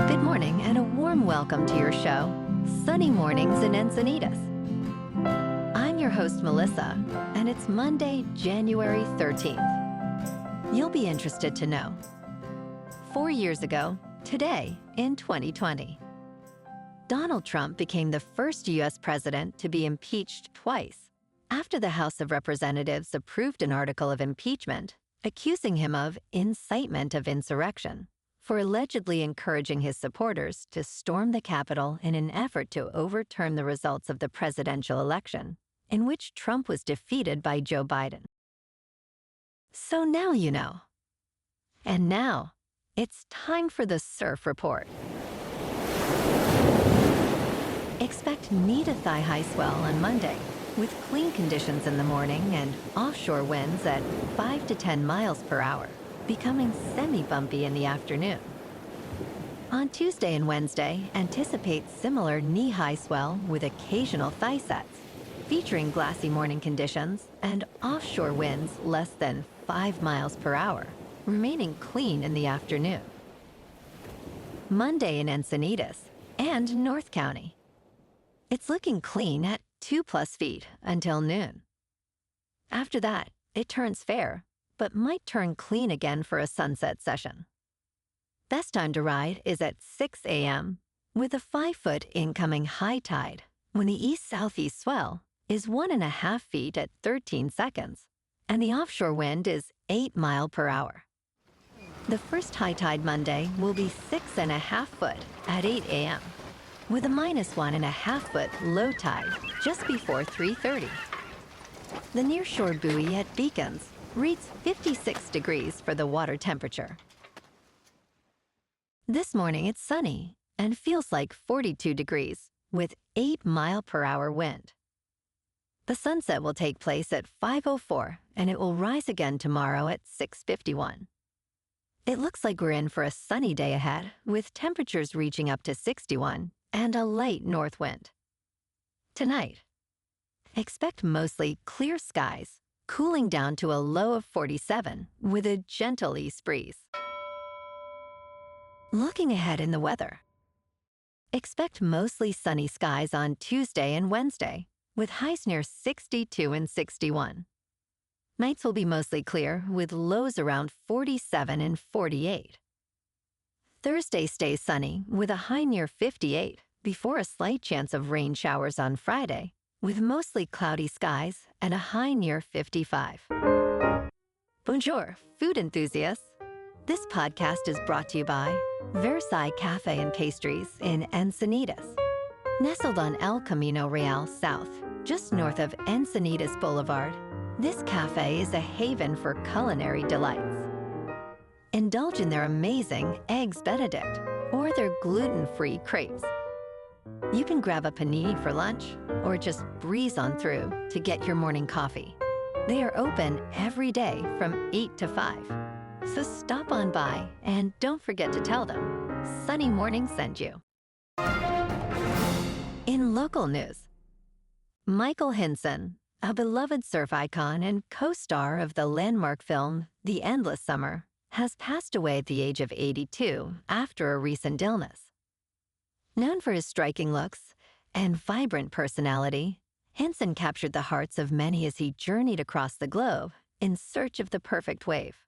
Good morning and a warm welcome to your show, Sunny Mornings in Encinitas. I'm your host, Melissa, and it's Monday, January 13th. You'll be interested to know. 4 years ago, today in 2020, Donald Trump became the first U.S. president to be impeached twice after the House of Representatives approved an article of impeachment accusing him of incitement of insurrection for allegedly encouraging his supporters to storm the Capitol in an effort to overturn the results of the presidential election, in which Trump was defeated by Joe Biden. So now you know. And now, it's time for the Surf Report. Expect knee-to-thigh high swell on Monday, with clean conditions in the morning and offshore winds at 5 to 10 miles per hour, becoming semi-bumpy in the afternoon. On Tuesday and Wednesday, anticipate similar knee-high swell with occasional thigh sets, featuring glassy morning conditions and offshore winds less than 5 miles per hour, remaining clean in the afternoon. Monday in Encinitas and North County. It's looking clean at 2+ feet until noon. After that, it turns fair, but might turn clean again for a sunset session. Best time to ride is at 6 a.m. with a 5-foot incoming high tide when the east-southeast swell is 1.5 feet at 13 seconds, and the offshore wind is 8 miles per hour. The first high tide Monday will be 6.5 foot at 8 a.m. with a -1.5 foot low tide just before 3:30. The nearshore buoy at Beacons reads 56 degrees for the water temperature. This morning it's sunny and feels like 42 degrees with 8 mile per hour wind. The sunset will take place at 5:04 and it will rise again tomorrow at 6:51. It looks like we're in for a sunny day ahead with temperatures reaching up to 61 and a light north wind. Tonight, expect mostly clear skies, cooling down to a low of 47 with a gentle east breeze. Looking ahead in the weather, expect mostly sunny skies on Tuesday and Wednesday, with highs near 62 and 61. Nights will be mostly clear, with lows around 47 and 48. Thursday stays sunny, with a high near 58, before a slight chance of rain showers on Friday, with mostly cloudy skies and a high near 55. Bonjour, food enthusiasts. This podcast is brought to you by Versailles Cafe and Pastries in Encinitas. Nestled on El Camino Real South, just north of Encinitas Boulevard, this cafe is a haven for culinary delights. Indulge in their amazing Eggs Benedict or their gluten-free crepes. You can grab a panini for lunch or just breeze on through to get your morning coffee. They are open every day from 8 to 5. So stop on by and don't forget to tell them Sunny Morning sent you. In local news, Michael Hinson, a beloved surf icon and co-star of the landmark film The Endless Summer, has passed away at the age of 82 after a recent illness. Known for his striking looks and vibrant personality, Hinson captured the hearts of many as he journeyed across the globe in search of the perfect wave.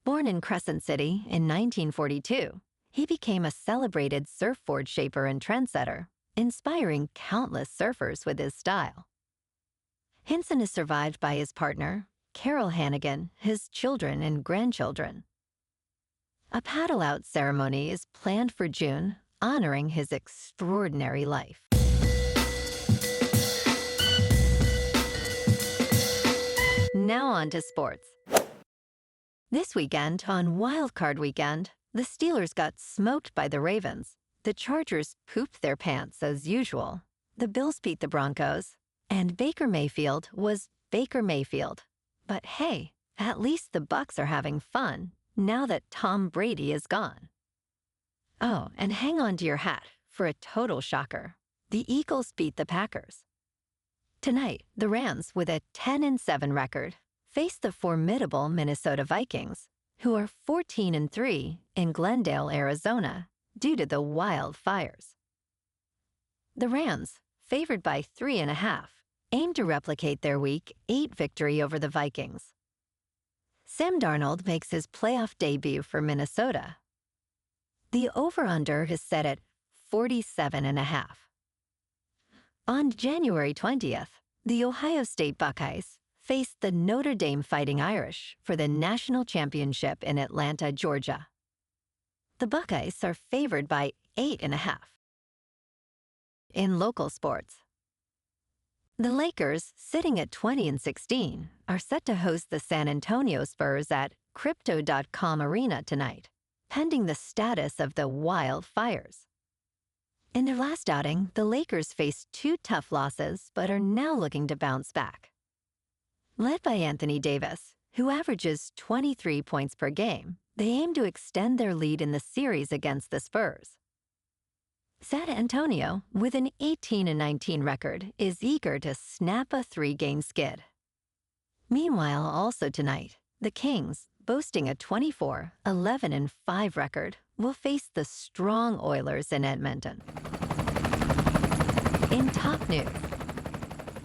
Born in Crescent City in 1942, he became a celebrated surfboard shaper and trendsetter, inspiring countless surfers with his style. Hinson is survived by his partner, Carol Hannigan, his children and grandchildren. A paddle-out ceremony is planned for June, honoring his extraordinary life. Now on to sports. This weekend, on Wild Card Weekend, the Steelers got smoked by the Ravens. The Chargers pooped their pants as usual. The Bills beat the Broncos. And Baker Mayfield was Baker Mayfield. But hey, at least the Bucs are having fun now that Tom Brady is gone. Oh, and hang on to your hat for a total shocker. The Eagles beat the Packers. Tonight, the Rams, with a 10-7 record, face the formidable Minnesota Vikings, who are 14-3 in Glendale, Arizona, due to the wildfires. The Rams, favored by 3.5, aim to replicate their Week 8 victory over the Vikings. Sam Darnold makes his playoff debut for Minnesota. The over-under is set at 47.5. On January 20th, the Ohio State Buckeyes faced the Notre Dame Fighting Irish for the national championship in Atlanta, Georgia. The Buckeyes are favored by 8.5. In local sports, the Lakers, sitting at 20-16, are set to host the San Antonio Spurs at Crypto.com Arena tonight, pending the status of the wildfires. In their last outing, the Lakers faced 2 tough losses but are now looking to bounce back. Led by Anthony Davis, who averages 23 points per game, they aim to extend their lead in the series against the Spurs. San Antonio, with an 18-19 record, is eager to snap a 3-game skid. Meanwhile, also tonight, the Kings, boasting a 24-11-5 record, will face the strong Oilers in Edmonton. In top news,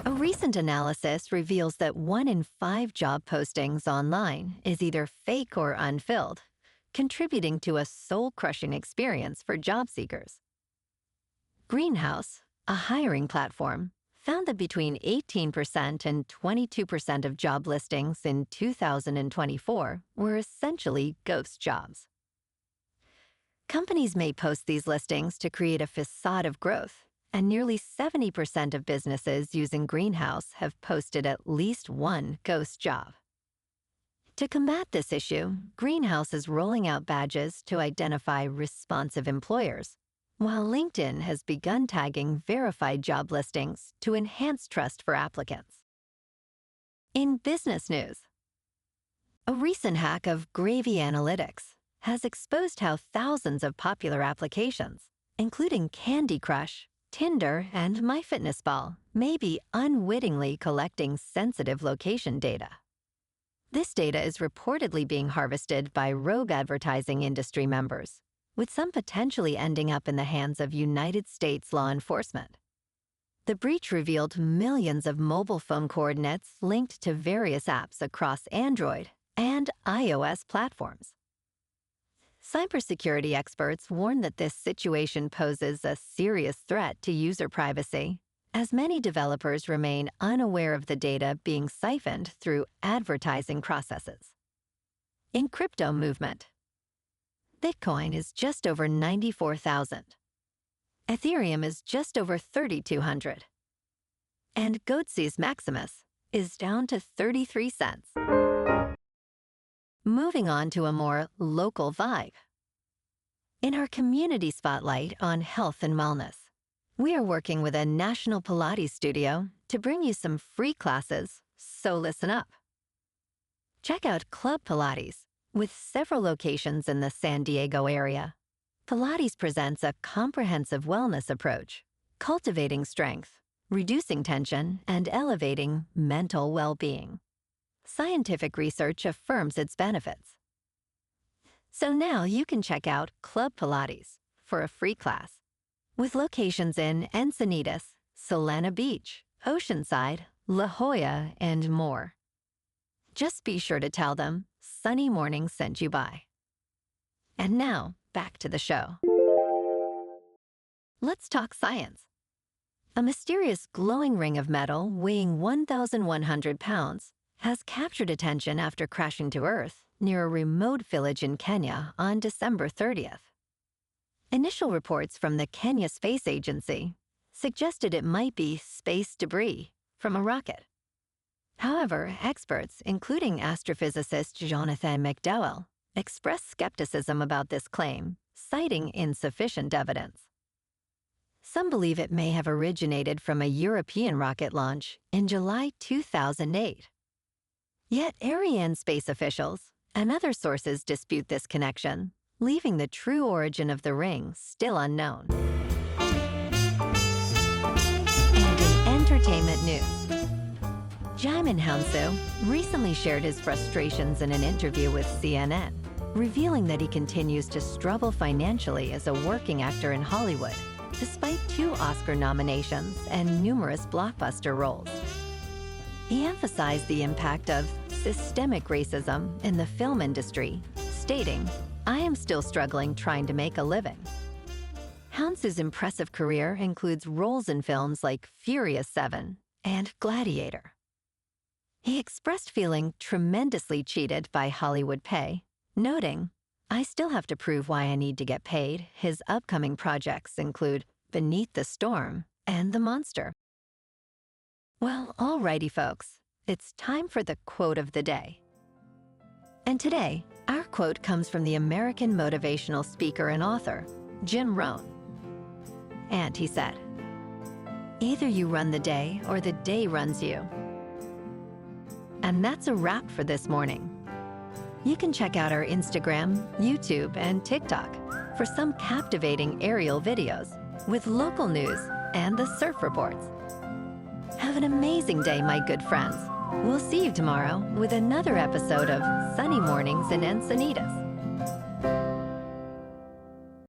a recent analysis reveals that 1 in 5 job postings online is either fake or unfilled, contributing to a soul-crushing experience for job seekers. Greenhouse, a hiring platform, found that between 18% and 22% of job listings in 2024 were essentially ghost jobs. Companies may post these listings to create a facade of growth, and nearly 70% of businesses using Greenhouse have posted at least one ghost job. To combat this issue, Greenhouse is rolling out badges to identify responsive employers, while LinkedIn has begun tagging verified job listings to enhance trust for applicants. In business news, a recent hack of Gravy Analytics has exposed how thousands of popular applications, including Candy Crush, Tinder, and MyFitnessPal, may be unwittingly collecting sensitive location data. This data is reportedly being harvested by rogue advertising industry members, with some potentially ending up in the hands of United States law enforcement. The breach revealed millions of mobile phone coordinates linked to various apps across Android and iOS platforms. Cybersecurity experts warn that this situation poses a serious threat to user privacy, as many developers remain unaware of the data being siphoned through advertising processes. In crypto movement, Bitcoin is just over 94,000. Ethereum is just over 3,200. And Goatse's Maximus is down to 33 cents. Moving on to a more local vibe. In our community spotlight on health and wellness, we are working with a national Pilates studio to bring you some free classes, so listen up. Check out Club Pilates, with several locations in the San Diego area. Pilates presents a comprehensive wellness approach, cultivating strength, reducing tension, and elevating mental well-being. Scientific research affirms its benefits. So now you can check out Club Pilates for a free class, with locations in Encinitas, Solana Beach, Oceanside, La Jolla, and more. Just be sure to tell them Sunny Morning sent you by. And now, back to the show. Let's talk science. A mysterious glowing ring of metal weighing 1,100 pounds has captured attention after crashing to Earth near a remote village in Kenya on December 30th. Initial reports from the Kenya Space Agency suggested it might be space debris from a rocket. However, experts, including astrophysicist Jonathan McDowell, expressed skepticism about this claim, citing insufficient evidence. Some believe it may have originated from a European rocket launch in July 2008. Yet Ariane space officials and other sources dispute this connection, leaving the true origin of the ring still unknown. And in entertainment news, Djimon Hounsou recently shared his frustrations in an interview with CNN, revealing that he continues to struggle financially as a working actor in Hollywood, despite 2 Oscar nominations and numerous blockbuster roles. He emphasized the impact of systemic racism in the film industry, stating, "I am still struggling trying to make a living." Hounsou's impressive career includes roles in films like Furious 7 and Gladiator. He expressed feeling tremendously cheated by Hollywood pay, noting, "I still have to prove why I need to get paid." His upcoming projects include Beneath the Storm and The Monster. Well, alrighty folks, it's time for the quote of the day. And today, our quote comes from the American motivational speaker and author, Jim Rohn. And he said, "Either you run the day or the day runs you." And that's a wrap for this morning. You can check out our Instagram, YouTube, and TikTok for some captivating aerial videos with local news and the surf reports. Have an amazing day, my good friends. We'll see you tomorrow with another episode of Sunny Mornings in Encinitas.